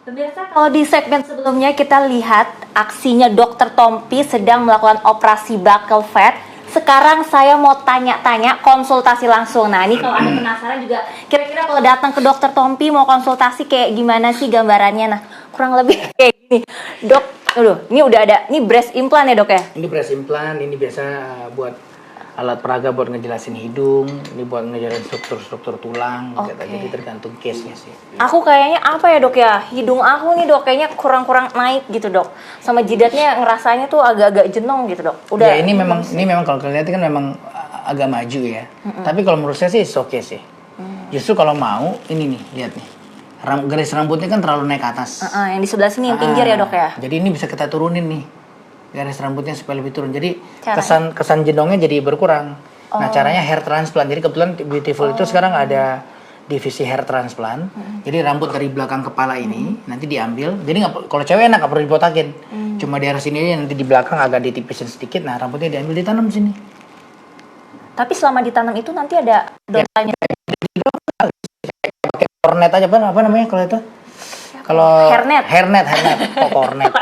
Pemirsa, kalau di segmen sebelumnya kita lihat aksinya Dokter Tompi sedang melakukan operasi buccal fat. Sekarang saya mau tanya-tanya konsultasi langsung. Nah, ini kalau Anda penasaran juga, kira-kira kalau datang ke Dokter Tompi mau konsultasi kayak gimana sih gambarannya? Nah, kurang lebih kayak gini. Dok, ini udah ada, ini breast implant ya dok ya? Ini breast implant, ini biasa buat alat peraga buat ngejelasin hidung, ini buat ngejelasin struktur-struktur tulang, gitu. Jadi tergantung case-nya sih. Aku kayaknya apa ya dok ya, hidung aku nih dok kayaknya kurang-kurang naik gitu dok, sama jidatnya ngerasanya tuh agak-agak jenong gitu dok. Udah. Ya ini memang kalau kalian lihat kan memang agak maju ya. Tapi kalau menurut saya sih oke sih. Justru kalau mau ini nih lihat nih, garis rambutnya kan terlalu naik ke atas. Yang di sebelah sini yang pinggir ya dok ya. Jadi ini bisa kita turunin nih garis rambutnya supaya lebih turun. Jadi kesan jenongnya jadi berkurang. Nah caranya hair transplant. Jadi kebetulan Beautiful itu sekarang ada divisi hair transplant. Jadi rambut dari belakang kepala ini nanti diambil. Jadi kalau cewek enak nggak perlu dibotakin. Cuma di area sini aja, nanti di belakang agak ditipisin sedikit. Nah rambutnya diambil ditanam sini. Tapi selama ditanam itu nanti ada dosanya. Pakai cornet aja apa namanya kalau itu? Kalau hairnet. Kok cornet?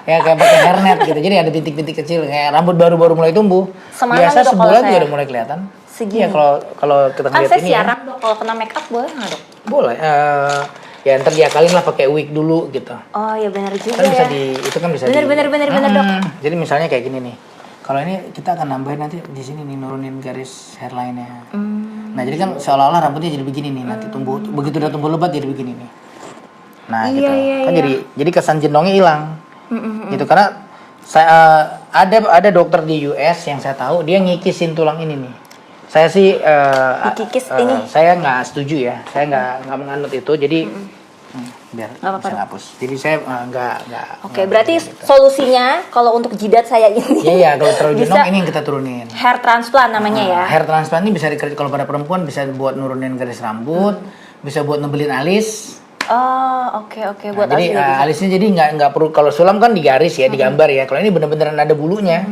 Ya kayak pakai hairnet gitu. Jadi ada titik-titik kecil kayak rambut baru mulai tumbuh. Biasa sebulan juga udah mulai kelihatan. Segini. Ya kalau kita lihat saya ini siaran dok, kalau kena make up boleh nggak dok? Boleh. Ya ntar diakalin lah pakai wig dulu gitu. Oh ya benar juga kan bisa ya. itu kan bisa benar dok. Jadi misalnya kayak gini nih. Kalau ini kita akan nambahin nanti di sini nih, nurunin garis hairline-nya. Nah jadi kan seolah-olah rambutnya jadi begini nih, nanti tumbuh begitu udah tumbuh lebat jadi begini nih. Nah gitu kan jadi kesan jenongnya hilang. Gitu karena saya ada dokter di US yang saya tahu dia ngikisin tulang ini nih. Saya sih saya nggak setuju ya, saya nggak menganut itu. Jadi biar bisa ngapus. Jadi saya nggak. Oke, berarti gitu. Solusinya kalau untuk jidat saya ini. Iya, kalau terlalu jenong ini yang kita turunin. Hair transplant namanya ya. Hair transplant ini bisa kalau pada perempuan bisa buat nurunin garis rambut, bisa buat nebelin alis. Oh, oke. Buat jadi alisnya jadi nggak perlu, kalau sulam kan digaris ya, digambar ya. Kalau ini bener-bener ada bulunya.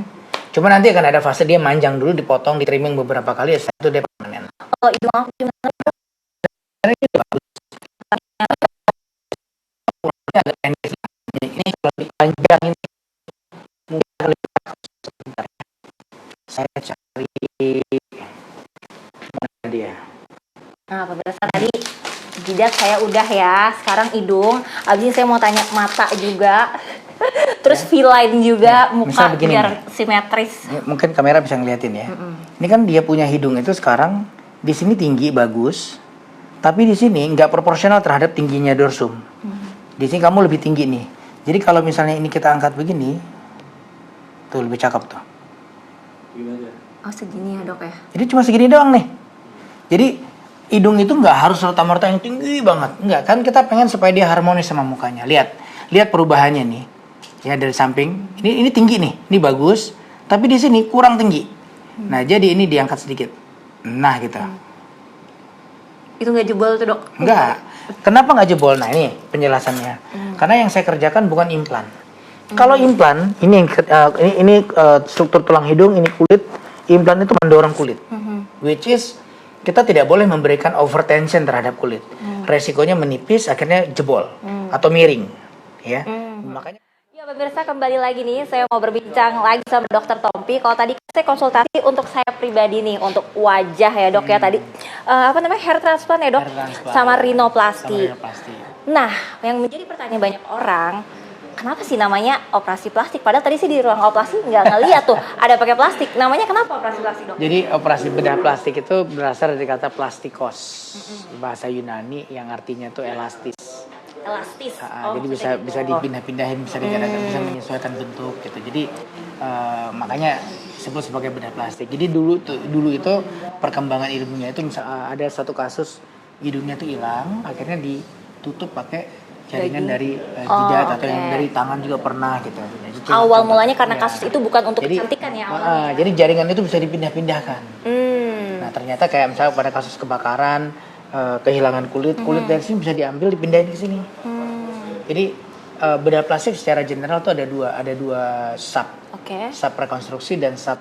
Cuma nanti akan ada fase dia manjang dulu, dipotong, di trimming beberapa kali, ya itu dia permanen. Kalau hidung aku gimana? Ini kalau dipanjang ini mungkin lebih sebentar. Saya cari mana dia. Nah, pemirsa tadi jidat saya udah ya, sekarang hidung. Abis ini saya mau tanya mata juga. Terus V-line juga, muka biar simetris. Mungkin kamera bisa ngeliatin ya. Ini kan dia punya hidung itu sekarang di sini tinggi bagus, tapi di sini nggak proporsional terhadap tingginya dorsum. Di sini kamu lebih tinggi nih. Jadi kalau misalnya ini kita angkat begini, tuh lebih cakep tuh. Oh segini ya dok ya? Jadi cuma segini doang nih. Jadi hidung itu nggak harus serta-merta yang tinggi banget. Nggak, kan kita pengen supaya dia harmonis sama mukanya. Lihat perubahannya nih. Ya dari samping, ini tinggi nih, ini bagus. Tapi di sini kurang tinggi. Nah jadi ini diangkat sedikit. Nah gitu. Itu nggak jebol tuh dok? Nggak. Kenapa nggak jebol? Nah ini penjelasannya. Karena yang saya kerjakan bukan implan. Kalau implan, ini struktur tulang hidung, ini kulit. Implan itu mendorong kulit. Which is kita tidak boleh memberikan overtension terhadap kulit. Resikonya menipis, akhirnya jebol atau miring, ya. Makanya. Ya pemirsa, kembali lagi nih, saya mau berbincang lagi sama Dokter Tompi. Kalau tadi saya konsultasi untuk saya pribadi nih, untuk wajah ya dok ya tadi. Hair transplant ya dok? Sama rhinoplasty. Nah, yang menjadi pertanyaan banyak orang, kenapa sih namanya operasi plastik? Padahal tadi sih di ruang operasi nggak ngeliat tuh ada pakai plastik. Namanya kenapa operasi plastik dok? Jadi operasi bedah plastik itu berasal dari kata plastikos, bahasa Yunani yang artinya tuh elastis. Jadi bisa dipindah-pindahin, bisa bisa menyesuaikan bentuk gitu. Jadi makanya disebut sebagai bedah plastik. Jadi dulu itu perkembangan ilmunya itu ada satu kasus hidungnya tuh hilang, akhirnya ditutup pakai jaringan dari jidat atau yang dari tangan juga pernah gitu. Jadi, awal mulanya karena kasus itu bukan untuk kecantikan ya awalnya. Jadi jaringan itu bisa dipindah-pindahkan. Nah ternyata kayak misalnya pada kasus kebakaran, kehilangan kulit dari sini bisa diambil dipindahin ke sini. Jadi bedah plastik secara general tuh ada dua sub rekonstruksi dan sub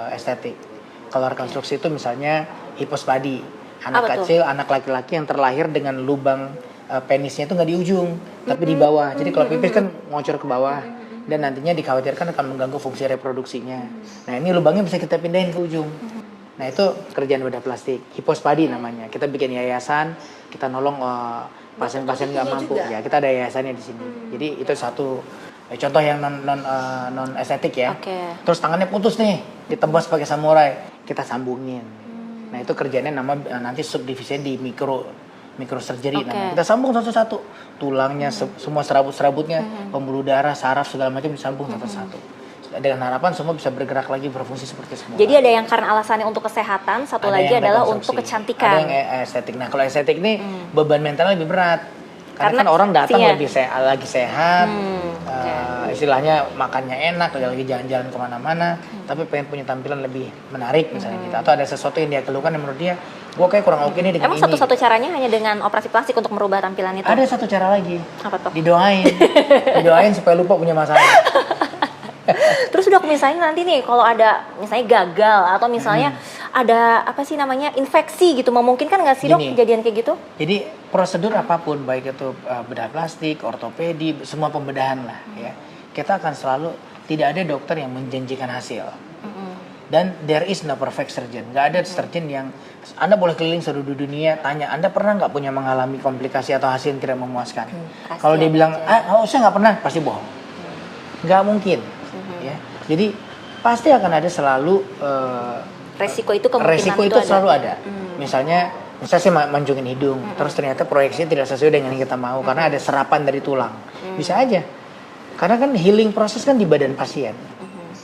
estetik. Kalau rekonstruksi itu misalnya hipospadi, anak kecil, anak laki-laki yang terlahir dengan lubang penisnya itu nggak di ujung, tapi di bawah. Jadi kalau pipis kan ngocor ke bawah dan nantinya dikhawatirkan akan mengganggu fungsi reproduksinya. Nah ini lubangnya bisa kita pindahin ke ujung. Nah itu kerjaan bedah plastik, hipospadi namanya. Kita bikin yayasan, kita nolong pasien-pasien nggak mampu. Ya kita ada yayasannya di sini. Jadi itu satu contoh yang non estetik ya. Terus tangannya putus nih, ditebas pakai samurai, kita sambungin. Nah itu kerjanya nanti subdivisinya di microsurgery namanya. Kita sambung satu-satu, tulangnya, semua serabut-serabutnya, pembuluh darah, saraf segala macam disambung satu-satu. Dengan harapan semua bisa bergerak lagi, berfungsi seperti semula. Jadi ada yang karena alasannya untuk kesehatan, satu lagi adalah untuk kecantikan. Ada yang estetik. Nah kalau estetik ini beban mentalnya lebih berat. Karena kan orang datang lagi sehat, istilahnya makannya enak, lagi jalan-jalan kemana-mana, tapi pengen punya tampilan lebih menarik misalnya gitu. Atau ada sesuatu yang dia keluhkan yang menurut dia, gue kayak kurang oke nih dengan ini. Emang satu-satu caranya hanya dengan operasi plastik untuk merubah tampilan itu? Ada satu cara lagi. Apa tuh? Didoain supaya lupa punya masalah. Terus Dok, misalnya nanti nih kalau ada misalnya gagal atau misalnya ada infeksi gitu, memungkinkan nggak sih Dok kejadian kayak gitu? Jadi prosedur apapun, baik itu bedah plastik, ortopedi, semua pembedahan lah ya, kita akan selalu, tidak ada dokter yang menjanjikan hasil. Dan there is no perfect surgeon. Nggak ada surgeon yang Anda boleh keliling seluruh dunia, tanya Anda pernah nggak punya mengalami komplikasi atau hasil yang tidak memuaskan. Kalau dia bilang saya nggak pernah, pasti bohong. Nggak mungkin. Ya. Jadi pasti akan ada selalu resiko itu selalu ada. Misalnya saya manjungin hidung, terus ternyata proyeksinya tidak sesuai dengan yang kita mau karena ada serapan dari tulang. Bisa aja. Karena kan healing proses kan di badan pasien.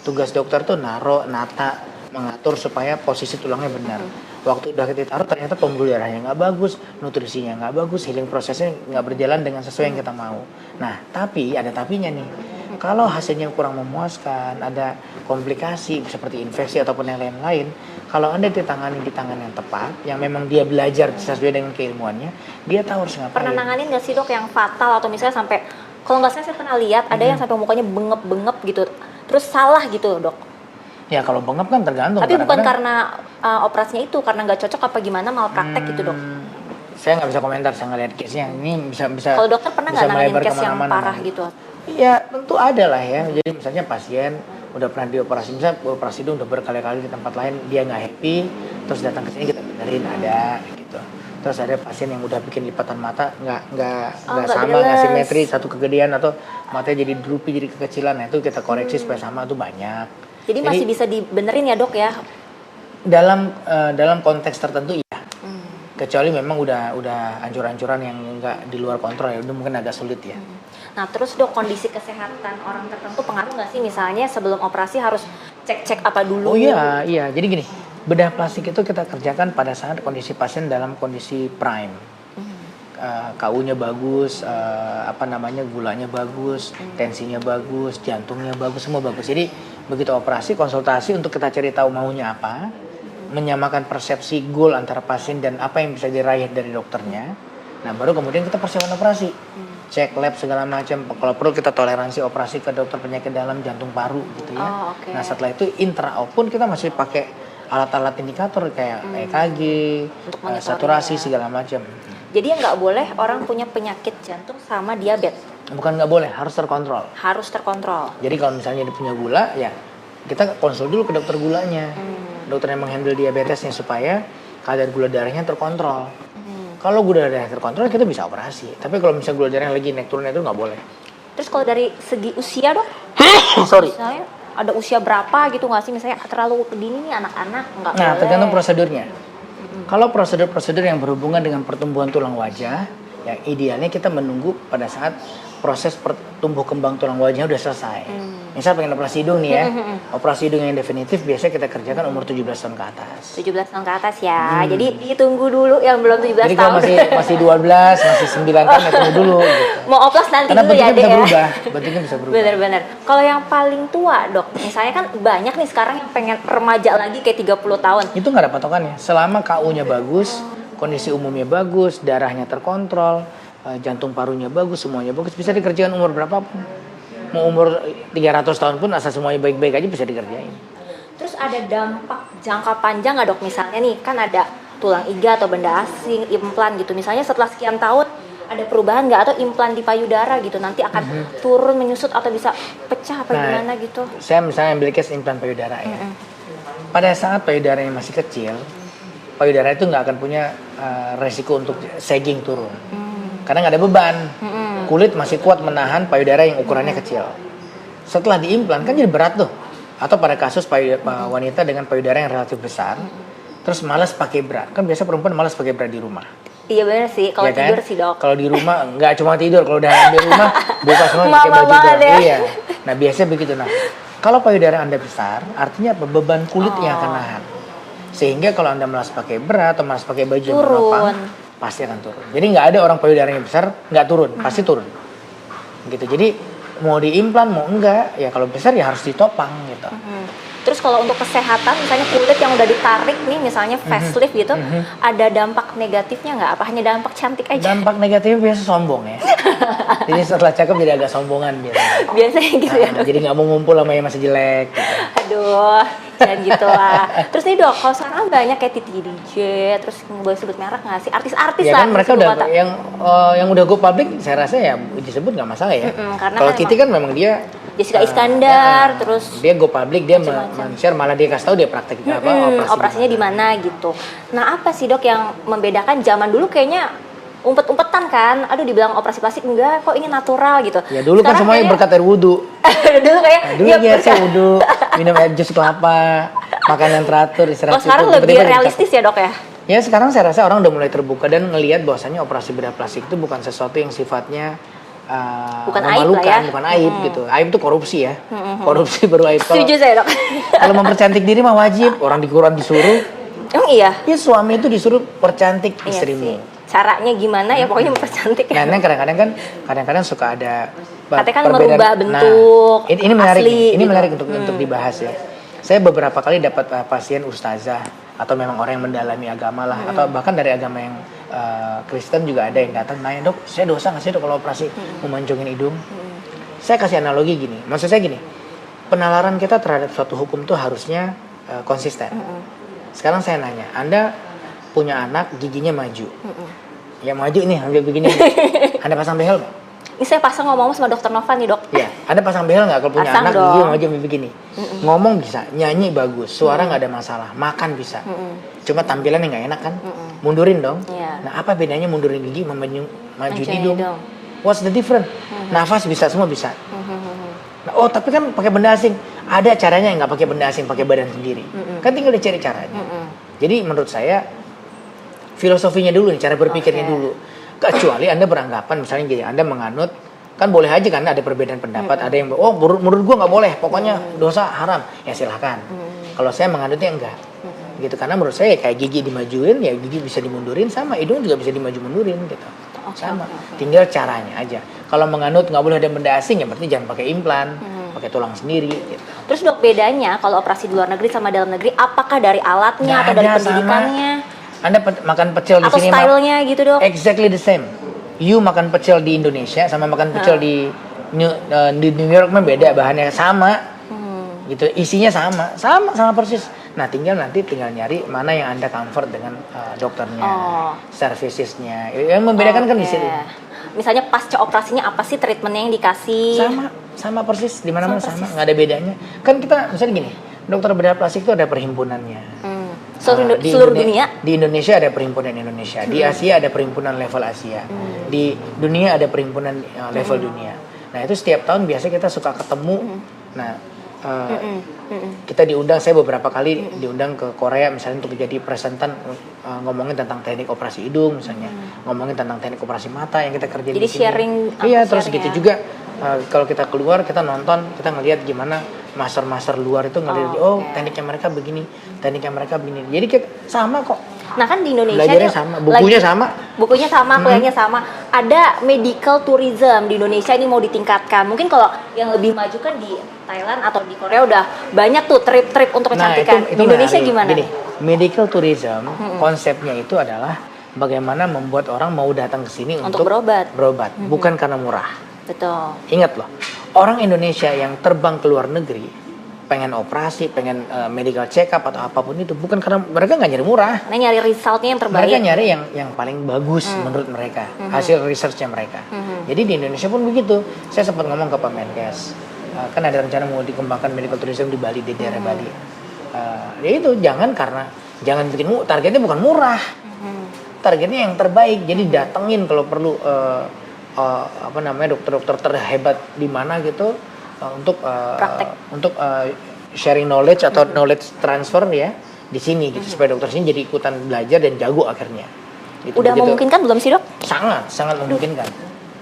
Tugas dokter tuh nata, mengatur supaya posisi tulangnya benar. Waktu udah kita taruh ternyata pembuluh darahnya nggak bagus, nutrisinya nggak bagus, healing prosesnya nggak berjalan dengan sesuai yang kita mau. Nah, tapi ada tapinya nih. Kalau hasilnya kurang memuaskan, ada komplikasi seperti infeksi ataupun yang lain-lain, kalau Anda ditangani di tangan yang tepat, yang memang dia belajar sesuai dengan keilmuannya, dia tahu harus ngapain. Pernah nanganin nggak sih Dok yang fatal atau misalnya sampai, kalau nggak salah saya pernah lihat ada yang sampai mukanya bengep-bengep gitu, terus salah gitu Dok? Ya kalau bengep kan tergantung. Tapi bukan karena operasinya itu, karena nggak cocok apa gimana, malpraktek gitu Dok? Saya nggak bisa komentar, saya nggak lihat case-nya. Ini bisa. Kalau dokter pernah nggak nanganin case yang parah gitu? Ya tentu ada lah ya. Jadi misalnya pasien udah pernah dioperasi, misalnya operasi itu udah berkali-kali di tempat lain, dia nggak happy, terus datang ke sini kita benerin, ada gitu. Terus ada pasien yang udah bikin lipatan mata nggak sama, nggak simetri, satu kegedean atau matanya jadi droopy, jadi kekecilan. Nah itu kita koreksi supaya sama, itu banyak. Jadi masih bisa dibenerin ya Dok ya? Dalam konteks tertentu iya. Kecuali memang udah ancur-ancuran yang nggak di luar kontrol ya, udah mungkin agak sulit ya. Nah terus Dok, kondisi kesehatan orang tertentu pengaruh nggak sih, misalnya sebelum operasi harus cek apa dulu? Oh iya, jadi gini, bedah plastik itu kita kerjakan pada saat kondisi pasien dalam kondisi prime. KU-nya bagus, gulanya bagus, tensinya bagus, jantungnya bagus, semua bagus. Jadi begitu operasi, konsultasi untuk kita cari tahu maunya apa, menyamakan persepsi goal antara pasien dan apa yang bisa diraih dari dokternya. Nah baru kemudian kita persiapan operasi, cek lab segala macam. Kalau perlu kita toleransi operasi ke dokter penyakit dalam, jantung, paru gitu ya. Nah setelah itu intra-op pun kita masih pakai alat-alat indikator kayak EKG, saturasi segala macam. Jadi nggak boleh orang punya penyakit jantung sama diabetes? Bukan nggak boleh, harus terkontrol. Harus terkontrol. Jadi kalau misalnya dia punya gula, ya kita konsul dulu ke dokter gulanya, dokter yang menghandle diabetesnya supaya kadar gula darahnya terkontrol. Kalau gula darah terkontrol kita bisa operasi. Tapi kalau misalnya gula darahnya lagi naik turun itu nggak boleh. Terus kalau dari segi usia Dok? Sorry. Misalnya ada usia berapa gitu nggak sih? Misalnya terlalu dini nih anak-anak nggak boleh. Nah tergantung prosedurnya. Kalau prosedur-prosedur yang berhubungan dengan pertumbuhan tulang wajah, ya idealnya kita menunggu pada saat proses tumbuh kembang tulang wajahnya udah selesai. Misal pengen operasi hidung nih ya, operasi hidung yang definitif biasanya kita kerjakan umur 17 tahun ke atas. 17 tahun ke atas ya, jadi ditunggu dulu yang belum 17 jadi tahun. Jadi kalau masih 12, masih 9 tahun ya tunggu dulu. Gitu. Mau oplos nanti karena dulu ya deh ya. Bentuknya bisa berubah. Bener-bener. Kalau yang paling tua Dok, misalnya kan banyak nih sekarang yang pengen remaja lagi kayak 30 tahun. Itu nggak ada patokannya, selama KU-nya bagus, kondisi umumnya bagus, darahnya terkontrol, jantung parunya bagus, semuanya bagus, bisa dikerjakan umur berapapun. Mau umur 300 tahun pun asal semuanya baik-baik aja bisa dikerjain. Terus ada dampak jangka panjang nggak Dok? Misalnya nih kan ada tulang iga atau benda asing, implan gitu. Misalnya setelah sekian tahun Ada perubahan nggak atau implan di payudara gitu nanti akan turun menyusut atau bisa pecah apa gimana gitu? Saya misalnya ambil case implan payudara ya. Pada saat payudaranya masih kecil, payudara itu nggak akan punya resiko untuk sagging turun. Karena nggak ada beban. Kulit masih kuat menahan payudara yang ukurannya kecil. Setelah diimplan kan jadi berat tuh. Atau pada kasus wanita dengan payudara yang relatif besar, terus malas pakai bra. Kan biasa perempuan malas pakai bra di rumah. Iya benar sih, kalau Ya kan? tidur sih dok. Kalau di rumah nggak cuma tidur, kalau udah di rumah buka semua pakai baju doang. Ya. Iya. Nah biasanya begitu. Nah kalau payudara Anda besar, artinya apa? Beban kulit yang akan nahan. Sehingga kalau Anda malas pakai bra atau malas pakai baju yang menopang, pasti akan turun. Jadi nggak ada orang payudaranya besar nggak turun, pasti turun. Gitu. Jadi mau diimplan mau enggak, ya kalau besar ya harus ditopang gitu. Terus kalau untuk kesehatan, misalnya kulit yang udah ditarik nih, misalnya facelift gitu, ada dampak negatifnya nggak? Apa hanya dampak cantik aja? Dampak negatifnya biasa sombong ya. Jadi setelah cakep jadi agak sombongan biasanya. Biasanya gitu ya dok? Jadi nggak mau ngumpul sama yang masih jelek gitu. Aduh, jangan gitu lah. Terus nih dok, kalau sekarang banyak kayak Titi DJ, terus boleh sebut merek nggak sih? Artis-artis Ya lah. kan mereka udah yang udah go public, saya rasa ya disebut nggak masalah ya. Kalau kan Titi kan memang dia Jessica Iskandar, terus dia go public, dia men-share, malah dia kasih tahu dia praktek operasinya di mana gitu. Nah apa sih dok yang membedakan? Zaman dulu kayaknya umpet-umpetan kan, aduh dibilang operasi plastik enggak, kok ini natural gitu. Ya dulu sekarang kan semuanya berkat air wudhu. Dulu kayak dulu biasa wudhu, minum air jus kelapa, makan yang teratur, istirahat. Sekarang lebih realistis ya dok ya? Ya sekarang saya rasa orang udah mulai terbuka dan ngelihat bahwasanya operasi bedah plastik itu bukan sesuatu yang sifatnya bukan memalukan, aib lah ya. bukan aib gitu. Aib itu korupsi ya. Korupsi baru aib. Setuju saya dok. Kalau mempercantik diri mah wajib, orang di Quran disuruh. Emang iya? Ya suami itu disuruh percantik istrimu. Iya caranya gimana ya pokoknya mempercantik. Nah, kadang-kadang suka ada katanya kan merubah bentuk. Nah, ini menarik, asli, ini gitu. menarik untuk dibahas ya. Saya beberapa kali dapat pasien ustazah atau memang orang yang mendalami agama lah, atau bahkan dari agama yang Kristen juga ada yang datang nanya, dok, saya dosa nggak sih dok kalau operasi memancungin hidung? Saya kasih analogi gini, maksud saya gini, penalaran kita terhadap suatu hukum tuh harusnya konsisten. Sekarang saya nanya, Anda punya anak giginya maju, ya maju nih, ambil begini, Anda pasang behel nggak? Ini saya pasang ngomong sama dokter Nova nih dok. Iya, Anda pasang behel nggak kalau punya pasang anak dong. gigi maju ambil begini? Ngomong bisa, nyanyi bagus, suara nggak ada masalah, makan bisa. Cuma tampilannya nggak enak kan? Mundurin dong. Yeah. Nah apa bedanya mundurin gigi sama majuin hidung? What's the difference? Nafas bisa, semua bisa. Nah, oh tapi kan pakai benda asing. Ada caranya nggak pakai benda asing, pakai badan sendiri. Kan tinggal dicari caranya. Jadi menurut saya filosofinya dulu nih, cara berpikirnya dulu. Kecuali Anda beranggapan misalnya gini, Anda menganut, kan boleh aja kan ada perbedaan pendapat, ada yang oh menurut gua nggak boleh, pokoknya dosa haram, ya silahkan. Kalau saya menganutnya enggak, gitu, karena menurut saya kayak gigi dimajuin, ya gigi bisa dimundurin, sama hidung juga bisa dimaju mundurin gitu, sama, tinggal caranya aja. Kalau menganut nggak boleh ada benda asing, ya berarti jangan pakai implan, pakai tulang sendiri. Gitu. Terus dok bedanya kalau operasi di luar negeri sama dalam negeri, apakah dari alatnya atau dari pendidikannya? Anda makan pecel di atau sini stylenya gitu dok? Exactly the same. You makan pecel di Indonesia sama makan pecel di New York mah beda, bahannya sama, gitu, isinya sama persis. Nah tinggal nyari mana yang Anda comfort dengan dokternya, servicesnya. Yang membedakan kan di sini. Misalnya pasca operasinya apa sih treatmentnya yang dikasih? Sama persis, di mana-mana sama, nggak ada bedanya. Kan kita misalnya gini, dokter bedah plastik itu ada perhimpunannya. Seluruh dunia? Di Indonesia ada perhimpunan Indonesia, di Asia ada perhimpunan level Asia, di dunia ada perhimpunan level dunia. Nah itu setiap tahun biasanya kita suka ketemu. Nah kita diundang, saya beberapa kali diundang ke Korea misalnya untuk jadi presentan, ngomongin tentang teknik operasi hidung misalnya, ngomongin tentang teknik operasi mata yang kita kerjain. Jadi di sini. sharing. Iya terus gitu ya. Juga kalau kita keluar kita nonton, kita ngelihat gimana master luar itu ngelihat tekniknya mereka begini, tekniknya mereka begini. Jadi kita sama kok. Nah kan di Indonesia belajarnya sama, bukunya sama, kuliahnya sama. Ada medical tourism di Indonesia ini mau ditingkatkan. Mungkin kalau yang lebih maju kan di Thailand atau di Korea udah banyak tuh trip-trip untuk kecantikan. Itu di Indonesia gimana? Gini, medical tourism konsepnya itu adalah bagaimana membuat orang mau datang ke sini untuk berobat, bukan karena murah. Betul. Ingat loh, orang Indonesia yang terbang ke luar negeri pengen operasi, pengen medical check up atau apapun itu, bukan karena mereka nggak nyari murah. Nah, nyari resultnya yang terbaik. Mereka nyari yang paling bagus menurut mereka, hasil researchnya mereka. Jadi di Indonesia pun begitu. Saya sempat ngomong ke Pak Menkes, kan ada rencana mau dikembangkan medical tourism di Bali, di daerah Bali. Ya itu jangan bikin targetnya bukan murah, targetnya yang terbaik. Jadi datengin kalau perlu dokter-dokter terhebat di mana gitu untuk sharing knowledge atau knowledge transfer ya di sini gitu supaya dokter sini jadi ikutan belajar dan jago akhirnya. Gitu, udah memungkinkan belum sih dok? Sangat memungkinkan.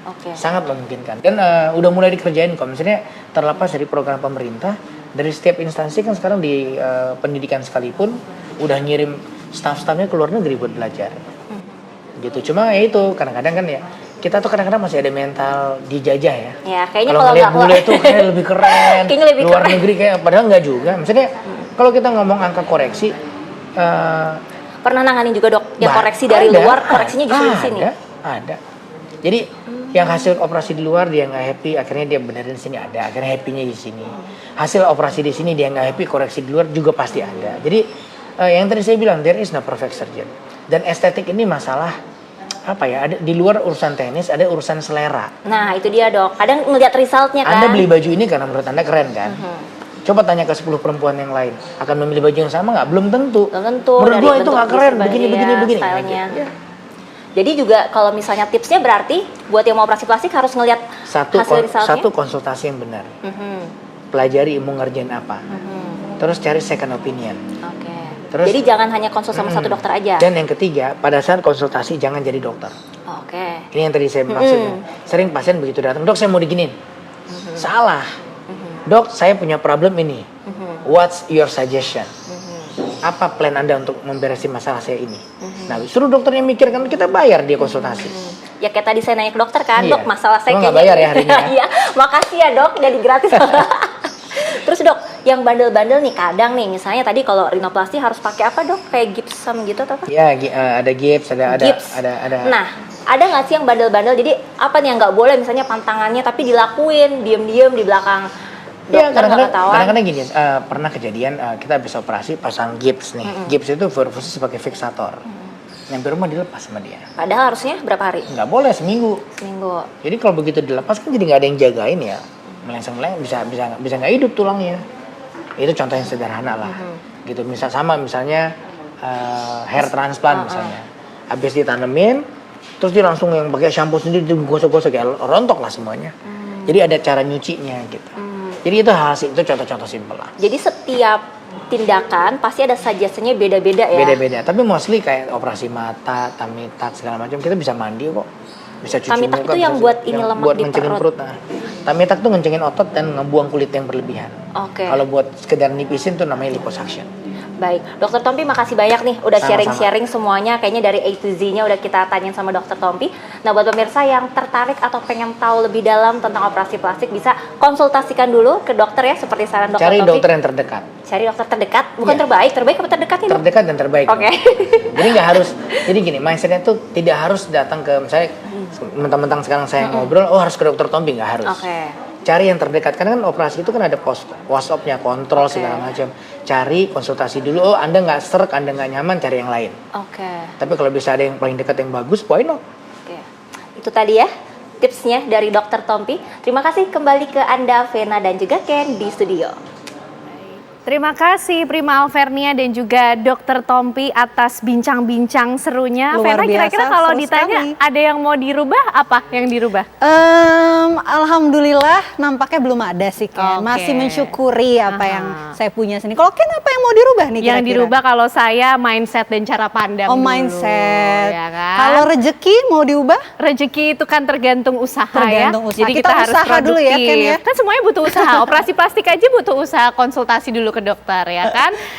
Oke. Sangat memungkinkan. Dan udah mulai dikerjain kok. Misalnya terlepas dari program pemerintah, dari setiap instansi kan sekarang di pendidikan sekalipun udah ngirim staff-staffnya ke luar negeri buat belajar. Gitu. Cuma ya itu kadang-kadang kan ya kita tuh kadang-kadang masih ada mental dijajah ya. Ya kayaknya kalau ngeliat bule tuh kayak lebih keren. lebih luar keren. Negeri kayak padahal nggak juga. Misalnya kalau kita ngomong angka koreksi. Pernah nanganin juga dok yang koreksi dari luar, koreksinya justru di sini. Ada. Jadi yang hasil operasi di luar dia nggak happy, akhirnya dia benerin di sini ada. Akhirnya happy-nya di sini. Hasil operasi di sini dia nggak happy, koreksi di luar juga pasti ada. Jadi yang tadi saya bilang there is no perfect surgeon. Dan estetik ini masalah apa ya? Ada di luar urusan teknis, ada urusan selera. Nah itu dia dok. Kadang ngelihat resultnya kan. Anda beli baju ini karena menurut Anda keren kan? Coba tanya ke 10 perempuan yang lain, akan memilih baju yang sama nggak? Belum tentu. Belum tentu. Menurut gua itu nggak keren, begini. Stylenya. Jadi juga kalau misalnya tipsnya berarti buat yang mau operasi plastik harus ngelihat hasil resultnya. Satu konsultasi yang benar. Pelajari mau ngerjain apa. Terus cari second opinion. Oke. Terus, jadi jangan hanya konsul sama satu dokter aja. Dan yang ketiga, pada saat konsultasi jangan jadi dokter. Oke. Ini yang tadi saya maksudnya. Sering pasien begitu datang, dok saya mau diginin. Salah. Dok saya punya problem ini. What's your suggestion? Apa plan Anda untuk memberesin masalah saya ini? Nah, suruh dokternya mikir kan kita bayar dia konsultasi. Ya kayak tadi saya nanya ke dokter kan, Iya. dok masalah saya nggak kayaknya. bayar ya hari ini ya? Iya, makasih ya dok, jadi gratis. Terus dok, yang bandel-bandel nih kadang nih, misalnya tadi kalau rinoplasti harus pakai apa dok? Kayak gipsum gitu atau apa? Ya, ada gips, ada. Nah, ada nggak sih yang bandel-bandel? Jadi apa nih yang nggak boleh? Misalnya pantangannya tapi dilakuin, diem-diem di belakang. Ya, Dokter kadang-kadang gini, pernah kejadian kita habis operasi pasang gips nih. Gips itu berfungsi sebagai fiksator. Nyampe rumah dilepas sama dia. Padahal harusnya berapa hari? Nggak boleh seminggu. Seminggu. Jadi kalau begitu dilepas kan jadi nggak ada yang jagain ya. Melengseng-melengseng bisa nggak hidup tulangnya. Itu contoh yang sederhana lah. Gitu misalnya hair transplant misalnya. Habis ditanemin, terus dia langsung yang pakai shampoo sendiri digosok-gosok ya rontok lah semuanya. Jadi ada cara nyucinya gitu. Jadi itu contoh-contoh simpel lah. Jadi setiap tindakan pasti ada suggestion-nya beda-beda ya. Beda-beda. Tapi mostly kayak operasi mata, tummy tuck segala macam kita bisa mandi kok. Bisa cuci tummy tuck muka. itu yang buat ini lemak buat di ngencengin perut. Nah. Tummy tuck tuh ngencengin otot dan ngebuang kulit yang berlebihan. Oke. Kalau buat sekedar nipisin tuh namanya liposuction. Baik, Dokter Tompi makasih banyak nih udah sharing-sharing semuanya. Kayaknya dari A to Z-nya udah kita tanyain sama Dokter Tompi. Nah buat pemirsa yang tertarik atau pengen tahu lebih dalam tentang operasi plastik bisa konsultasikan dulu ke dokter ya seperti saran Dokter Tompi. Cari dokter yang terdekat. Cari dokter terdekat, bukan terbaik apa terdekat ini? Terdekat dan terbaik. Oke. Jadi nggak harus. Jadi gini, mindsetnya tuh tidak harus datang ke misalnya mentang-mentang sekarang saya ngobrol, harus ke Dokter Tompi, nggak harus. Oke. Cari yang terdekat karena kan operasi itu kan ada post-op-nya, kontrol segala macam. Cari konsultasi dulu. Oh, Anda nggak serak, Anda nggak nyaman, cari yang lain. Oke. Tapi kalau bisa ada yang paling dekat yang bagus, why not? Oke. Itu tadi ya tipsnya dari Dokter Tompi. Terima kasih kembali ke Anda Vena dan juga Ken di studio. Terima kasih Prima Alvernia dan juga Dokter Tompi atas bincang-bincang serunya. Luar Vena, biasa, kira-kira kalau seru ditanya sekali. ada yang mau dirubah, apa yang dirubah? Alhamdulillah nampaknya belum ada sih Ken. Oke. Masih mensyukuri apa yang saya punya sini. Kalau Ken apa yang mau dirubah nih Yang kira-kira? dirubah kalau saya mindset dan cara pandang Oh, dulu, mindset. ya kan? Kalau rezeki mau diubah? Rezeki itu kan tergantung usaha Tergantung ya. usaha. Jadi Kita kita, harus usaha dulu ya, produktif. Ken, ya. Kan semuanya butuh usaha. Operasi plastik aja butuh usaha, konsultasi dulu ke dokter ya kan.